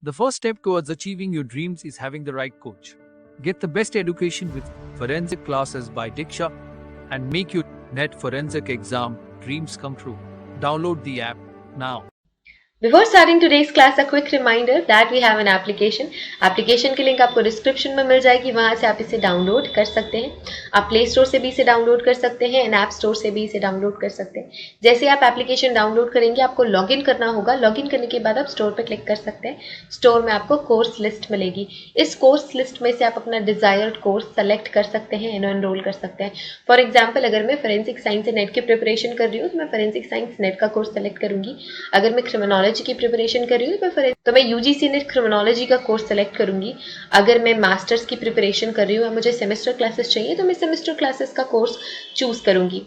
The first step towards achieving your dreams is having the right coach. Get the best education with forensic classes by Diksha and make your NET forensic exam dreams come true. Download the app now. Before starting today's class, a quick reminder that we have an application. Application की link आपको description में मिल जाएगी, वहां से आप इसे download कर सकते हैं. आप प्ले स्टोर से भी इसे डाउनलोड कर सकते हैं एंड ऐप स्टोर से भी इसे डाउनलोड कर सकते हैं. जैसे आप एप्लीकेशन डाउनलोड करेंगे आपको लॉगिन करना होगा. लॉगिन करने के बाद आप स्टोर पर क्लिक कर सकते हैं. स्टोर में आपको कोर्स लिस्ट मिलेगी. इस कोर्स लिस्ट में से आप अपना डिजायर्ड कोर्स सेलेक्ट कर सकते हैं एंड एनरोल कर सकते हैं. फॉर एग्जाम्पल, अगर मैं फोरेंसिक साइंस नेट की प्रिपरेशन कर रही हूँ तो मैं फोरेंसिक साइंस नेट का कोर्स सेलेक्ट करूंगी. अगर मैं क्रिमिनोलॉजी की प्रिपरेशन कर रही हूँ तो मैं यूजीसी नेट क्रिमिनोलॉजी का कोर्स सेलेक्ट करूंगी. अगर मैं मास्टर्स की प्रिपरेशन कर रही हूँ और मुझे सेमेस्टर क्लासेस चाहिए तो मैं सेमेस्टर क्लासेस का कोर्स चूज करूंगी.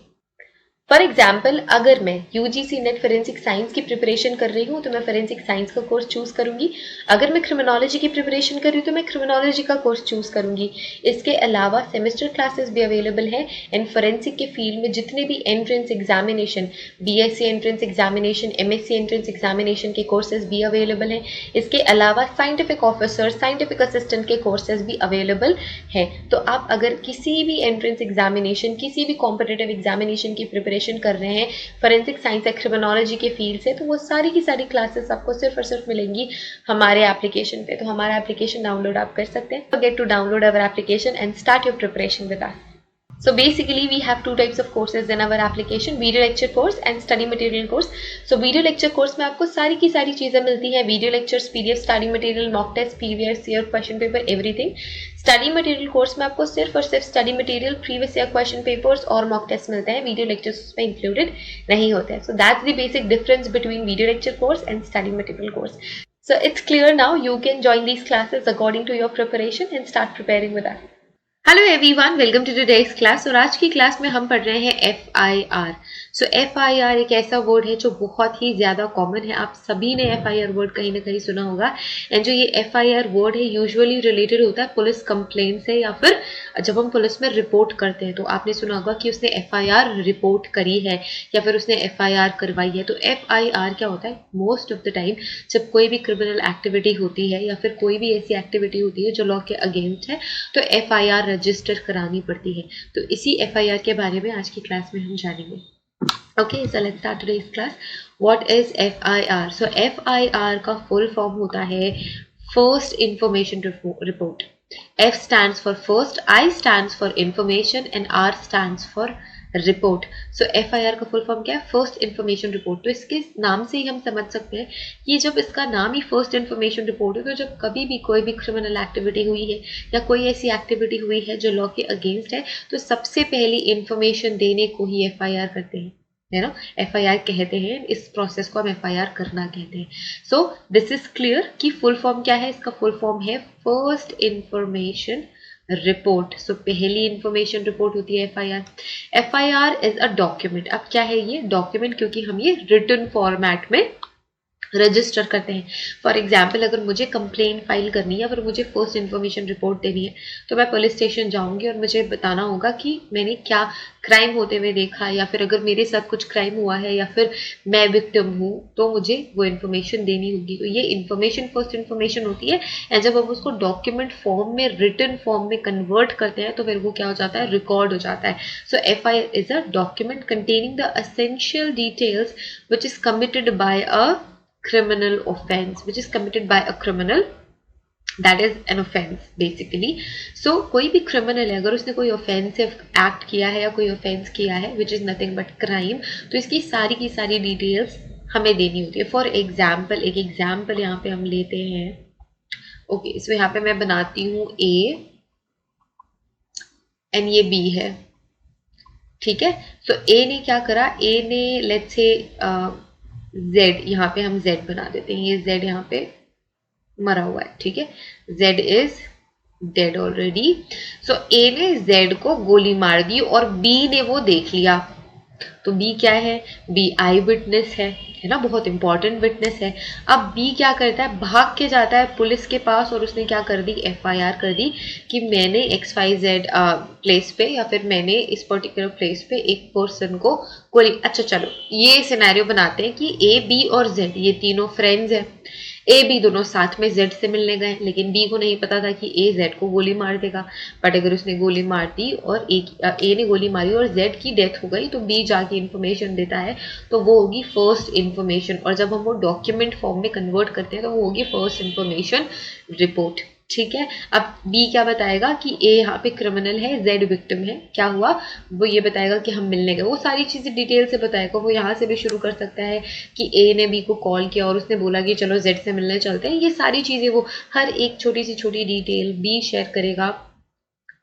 फॉर एग्जाम्पल, अगर मैं यूजीसी नेट फोरेंसिक साइंस की प्रिपरेशन कर रही हूँ तो मैं फोरेंसिक साइंस का कोर्स चूज करूंगी. अगर मैं क्रिमिनोलॉजी की प्रिपरेशन कर रही हूँ तो मैं क्रिमिनोलॉजी का कोर्स चूज करूंगी. इसके अलावा सेमेस्टर क्लासेस भी अवेलेबल है एंड फोरेंसिक के फील्ड में जितने भी entrance examination, BSc entrance examination, MSc entrance examination के कोर्सेज भी अवेलेबल हैं. इसके अलावा साइंटिफिक ऑफिसर, साइंटिफिक असिस्टेंट के कोर्सेज भी अवेलेबल हैं. तो आप अगर किसी भी एंट्रेंस एग्जामिनेशन, किसी भी कॉम्पिटिटिव एग्जामिनेशन की प्रिपरेशन कर रहे हैं फोरेंसिक साइंस या क्रिमिनोलॉजी के फील्ड से, तो वो सारी की सारी क्लासेस आपको सिर्फ और सिर्फ मिलेंगी हमारे एप्लीकेशन पे. तो हमारा एप्लीकेशन डाउनलोड आप कर सकते हैं. Forget to download our application and start your preparation with us. So basically we have two types of courses in our application, video lecture course and study material course. So video lecture course में आपको सारी की सारी चीजें मिलती हैं. Video lectures, PDF, study material, mock test, previous year question paper, everything. Study material course में आपको सिर्फ और सिर्फ study material, previous year question papers और मॉक टेस्ट मिलते हैं. वीडियो लेक्चर्स उसमें इंक्लूडेड नहीं होते हैं. So that's the basic difference between video lecture course and study material course. So it's clear now. You can join these classes according to your preparation and start preparing with us. Hello everyone, welcome to today's class. और आज की class में हम पढ़ रहे हैं FIR. सो FIR एक ऐसा वर्ड है जो बहुत ही ज़्यादा कॉमन है. आप सभी ने FIR वर्ड कहीं ना कहीं सुना होगा. एंड जो ये FIR वर्ड है यूजुअली रिलेटेड होता है पुलिस कंप्लेंट से, या फिर जब हम पुलिस में रिपोर्ट करते हैं तो आपने सुना होगा कि उसने FIR रिपोर्ट करी है या फिर उसने FIR करवाई है. तो FIR क्या होता है? मोस्ट ऑफ द टाइम जब कोई भी क्रिमिनल एक्टिविटी होती है या फिर कोई भी ऐसी एक्टिविटी होती है जो लॉ के अगेंस्ट है तो FIR रजिस्टर करानी पड़ती है. तो इसी FIR के बारे में आज की क्लास में हम जानेंगे. Okay, so let's start today's class. What is FIR? So FIR का फुल फॉर्म होता है first information report. F stands for first, I stands for information and R stands for report. So FIR का full form क्या है? First information report. तो इसके नाम से ही हम समझ सकते हैं कि जब इसका नाम ही फर्स्ट इंफॉर्मेशन रिपोर्ट है तो जब कभी भी कोई भी क्रिमिनल एक्टिविटी हुई है या कोई ऐसी एक्टिविटी हुई है जो लॉ के अगेंस्ट है तो सबसे पहली इंफॉर्मेशन देने को ही FIR करते हैं, है ना. FIR कहते हैं, इस प्रोसेस को हम FIR करना कहते हैं. सो दिस इज क्लियर कि फुल फॉर्म क्या है. इसका फुल फॉर्म है फर्स्ट इंफॉर्मेशन रिपोर्ट. सो पहली इंफॉर्मेशन रिपोर्ट होती है FIR. FIR is a document. अब क्या है ये डॉक्यूमेंट? क्योंकि हम ये रिटन फॉर्मेट में रजिस्टर करते हैं. फॉर एग्जाम्पल, अगर मुझे कंप्लेंट फाइल करनी है, अगर मुझे फर्स्ट इन्फॉर्मेशन रिपोर्ट देनी है तो मैं पुलिस स्टेशन जाऊंगी और मुझे बताना होगा कि मैंने क्या क्राइम होते हुए देखा, या फिर अगर मेरे साथ कुछ क्राइम हुआ है या फिर मैं विक्टिम हूँ तो मुझे वो इन्फॉर्मेशन देनी होगी. तो ये इन्फॉर्मेशन फर्स्ट इन्फॉर्मेशन होती है. एंड जब हम उसको डॉक्यूमेंट फॉर्म में, रिटन फॉर्म में कन्वर्ट करते हैं तो फिर वो क्या हो जाता है? रिकॉर्ड हो जाता है. सो FIR is a document containing the essential details which is committed by a criminal offense, which is committed by a criminal, that is an offense basically. So कोई भी criminal है, अगर उसने कोई offensive act किया है या कोई offense किया है which is nothing but crime, तो इसकी सारी की सारी details हमें देनी होती है. फॉर एग्जाम्पल, एक एग्जाम्पल यहाँ पे हम लेते हैं. ओके, सो यहाँ पे मैं बनाती हूँ A एंड ये B है, ठीक है. सो A ने क्या करा? A ने लेट्स से Z, यहाँ पे हम Z बना देते हैं. ये Z यहाँ पे मरा हुआ है, ठीक है. Z is dead already. So A ने Z को गोली मार दी और B ने वो देख लिया. तो B क्या है? B आई विटनेस है ना, बहुत इंपॉर्टेंट विटनेस है. अब B क्या करता है? भाग के जाता है पुलिस के पास और उसने क्या कर दी? FIR कर दी कि मैंने XYZ प्लेस पे या फिर मैंने इस पर्टिकुलर प्लेस पे एक पर्सन को गोली. अच्छा चलो ये सिनेरियो बनाते हैं कि A, B और Z ये तीनों फ्रेंड्स हैं. ए बी दोनों साथ में जेड से मिलने गए, लेकिन बी को नहीं पता था कि ए जेड को गोली मार देगा। बट अगर उसने गोली मार दी और ए ने गोली मारी और जेड की डेथ हो गई, तो बी जाके इन्फॉर्मेशन देता है, तो वो होगी फर्स्ट इन्फॉर्मेशन। और जब हम वो डॉक्यूमेंट फॉर्म में कन्वर्ट करते हैं तो वो होगी फर्स्ट इन्फॉर्मेशन रिपोर्ट। ठीक है, अब बी क्या बताएगा कि ए यहाँ पे क्रिमिनल है, जेड विक्टिम है, क्या हुआ वो ये बताएगा कि हम मिलने गए। वो सारी चीजें डिटेल से बताएगा। वो यहाँ से भी शुरू कर सकता है कि ए ने बी को कॉल किया और उसने बोला कि चलो जेड से मिलने चलते हैं। ये सारी चीजें वो हर एक छोटी सी छोटी डिटेल बी शेयर करेगा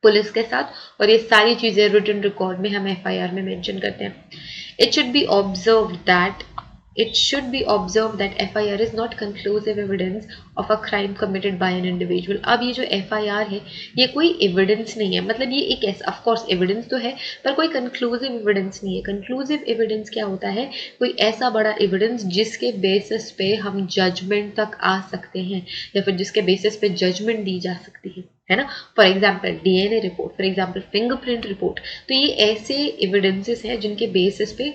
पुलिस के साथ, और ये सारी चीजें रिटन रिकॉर्ड में हम एफआईआर में मेंशन करते हैं। It should be observed that FIR is not conclusive evidence of a crime committed by an individual। अब ये जो FIR है ये कोई एविडेंस नहीं है, मतलब ये एक ऐसा, ऑफ कोर्स एविडेंस तो है पर कोई कंक्लूसिव एविडेंस नहीं है। कंक्लूसिव एविडेंस क्या होता है? कोई ऐसा बड़ा एविडेंस जिसके बेसिस पे हम जजमेंट तक आ सकते हैं या फिर जिसके बेसिस पे जजमेंट दी जा सकती है ना। For example DNA report, for example fingerprint report. तो ये ऐसे एविडेंसेस हैं जिनके बेसिस पे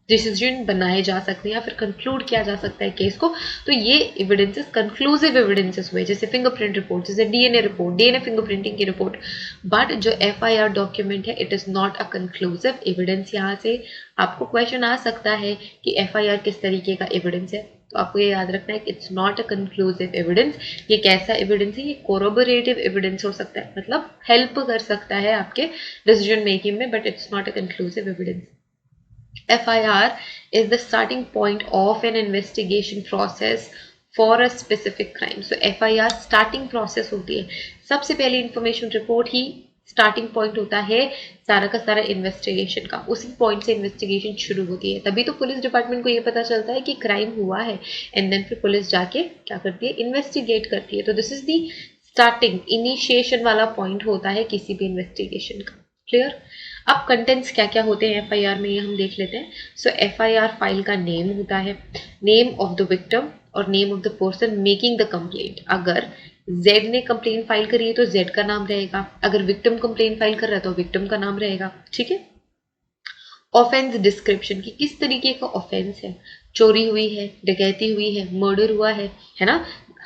डिसीजन बनाए जा सकते हैं या फिर कंक्लूड किया जा सकता है केस को। तो ये एविडेंसेस कंक्लूसिव एविडेंसेस हुए, जैसे फिंगरप्रिंट रिपोर्ट, जैसे DNA रिपोर्ट, DNA फिंगरप्रिंटिंग की रिपोर्ट। बट जो FIR डॉक्यूमेंट है it is not a conclusive evidence. यहाँ से आपको क्वेश्चन आ सकता है कि FIR किस तरीके का एविडेंस है, तो आपको ये याद रखना है कि it's not a conclusive evidence. ये कैसा एविडेंस है? ये कोरोबोरेटिव एविडेंस हो सकता है, मतलब हेल्प कर सकता है आपके डिसीजन मेकिंग में, but it's not a conclusive evidence. FIR is the starting point of an investigation process for a specific crime। So FIR starting process होती है। सबसे पहले इंफॉर्मेशन रिपोर्ट ही स्टार्टिंग पॉइंट होता है सारा का सारा इन्वेस्टिगेशन का। उसी पॉइंट से इन्वेस्टिगेशन शुरू होती है, तभी तो पुलिस डिपार्टमेंट को ये पता चलता है कि क्राइम हुआ है, एंड देन फिर पुलिस जाके क्या करती है? इन्वेस्टिगेट करती है। तो this is the starting, initiation वाला पॉइंट होता है किसी भी इन्वेस्टिगेशन का। क्लियर? अब कंटेंट्स क्या क्या होते हैं FIR में ये हम देख लेते हैं। सो FIR फाइल का नेम होता है, नेम ऑफ द विक्टिम और name of the person making the complaint. अगर Z ने कंप्लेन फाइल करी है तो Z का नाम रहेगा, अगर विक्टिम कंप्लेन फाइल कर रहा है तो विक्टिम का नाम रहेगा। ठीक है। ऑफेंस डिस्क्रिप्शन की किस तरीके का ऑफेंस है, चोरी हुई है, डकैती हुई है, मर्डर हुआ है ना,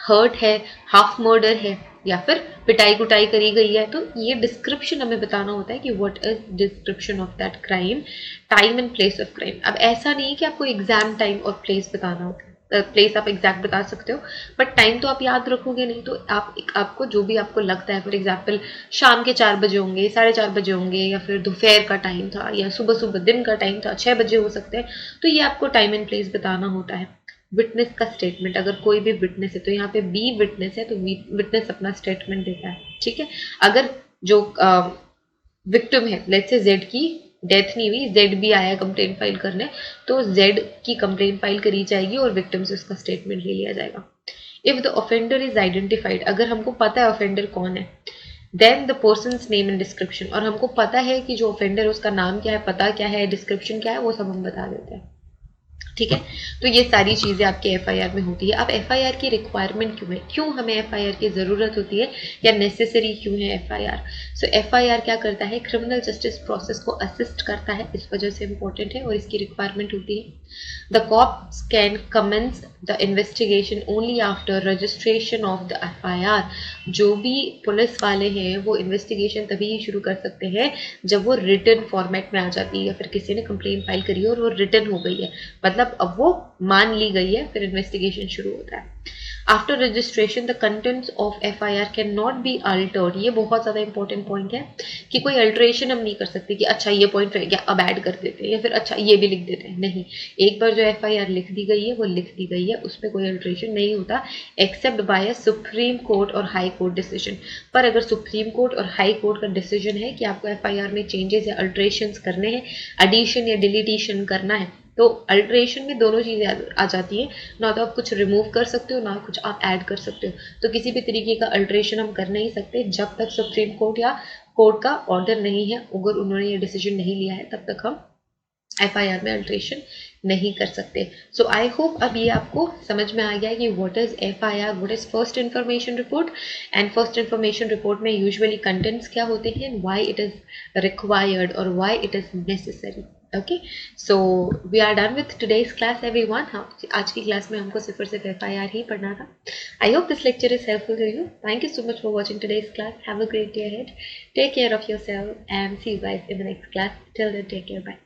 हर्ट है, हाफ मर्डर है, या फिर पिटाई कुटाई करी गई है। तो ये डिस्क्रिप्शन हमें बताना होता है कि what is description of that crime, time and place of crime. अब ऐसा नहीं है कि आपको एग्जाम टाइम और प्लेस बताना होता है। प्लेस आप एग्जैक्ट बता सकते हो बट टाइम तो आप याद रखोगे नहीं। तो आपको जो भी आपको लगता है, फॉर एग्जाम्पल शाम के 4 बजे होंगे, 4:30 बजे होंगे, या फिर दोपहर का टाइम था, या सुबह सुबह दिन का टाइम था, 6 बजे हो सकते हैं। तो ये आपको टाइम एंड प्लेस बताना होता है। विटनेस का स्टेटमेंट, अगर कोई भी विटनेस है तो यहाँ पे बी विटनेस है तो विटनेस अपना स्टेटमेंट देता है। ठीक है। अगर जो विक्टिम है, लेट्स से जेड की डेथ नहीं हुई, जेड भी आया कंप्लेंट फाइल करने, तो जेड की कंप्लेंट फाइल करी जाएगी और विक्टिम से उसका स्टेटमेंट ले लिया जाएगा। If the offender is identified, अगर हमको पता है ऑफेंडर कौन है, then the person's name and description, और हमको पता है कि जो ऑफेंडर है उसका नाम क्या है, पता क्या है, डिस्क्रिप्शन क्या है, वो सब हम बता देते हैं। ठीक है। तो ये सारी चीजें आपके FIR में होती है। अब FIR की रिक्वायरमेंट क्यों है, क्यों हमें FIR की जरूरत होती है या नेसेसरी क्यों है FIR? सो FIR क्या करता है? क्रिमिनल जस्टिस प्रोसेस को असिस्ट करता है, इस वजह से इंपॉर्टेंट है और इसकी रिक्वायरमेंट होती है। The cops can commence the investigation only after registration of the FIR। जो भी पुलिस वाले हैं वो इन्वेस्टिगेशन तभी ही शुरू कर सकते हैं जब वो रिटन फॉर्मेट में आ जाती है, या फिर किसी ने कंप्लेंट फाइल करी है और वो रिटन हो गई है, मतलब अब वो मान ली गई है, फिर इन्वेस्टिगेशन शुरू होता है। After registration the contents of FIR can not be altered. ये बहुत ज्यादा इंपॉर्टेंट पॉइंट है कि कोई अल्टरेशन हम नहीं कर सकते कि अच्छा ये पॉइंट रह गया अब ऐड कर देते हैं, या फिर अच्छा ये भी लिख देते हैं। नहीं, एक बार जो FIR लिख दी गई है वो लिख दी गई है, उसमें कोई अल्टरेशन नहीं होता except by a supreme court और हाई कोर्ट डिसीजन। पर अगर सुप्रीम कोर्ट और हाई कोर्ट का डिसीजन है कि आपको FIR में चेंजेस या अल्टरेशन करने हैं, एडिशन या डिलीटिशन करना है, तो अल्टरेशन में दोनों चीजें आ जाती हैं। ना तो आप कुछ रिमूव कर सकते हो, ना कुछ आप ऐड कर सकते हो। तो किसी भी तरीके का अल्टरेशन हम कर नहीं सकते जब तक सुप्रीम कोर्ट या कोर्ट का ऑर्डर नहीं है। अगर उन्होंने ये डिसीजन नहीं लिया है तब तक हम FIR में अल्टरेशन नहीं कर सकते। सो आई होप अब ये आपको समझ में आ गया कि what is FIR, what is first information report, and first information report में यूजुअली कंटेंट्स क्या होते हैं, व्हाई इट इज रिक्वायर्ड और why it is necessary. Okay, so we are done with today's class everyone. हाँ, आज की class में हमको सिर्फ FIR ही पढ़ना था। I hope this lecture is helpful to you. Thank you so much for watching today's class. Have a great day ahead. Take care of yourself and see you guys in the next class. Till then take care, bye.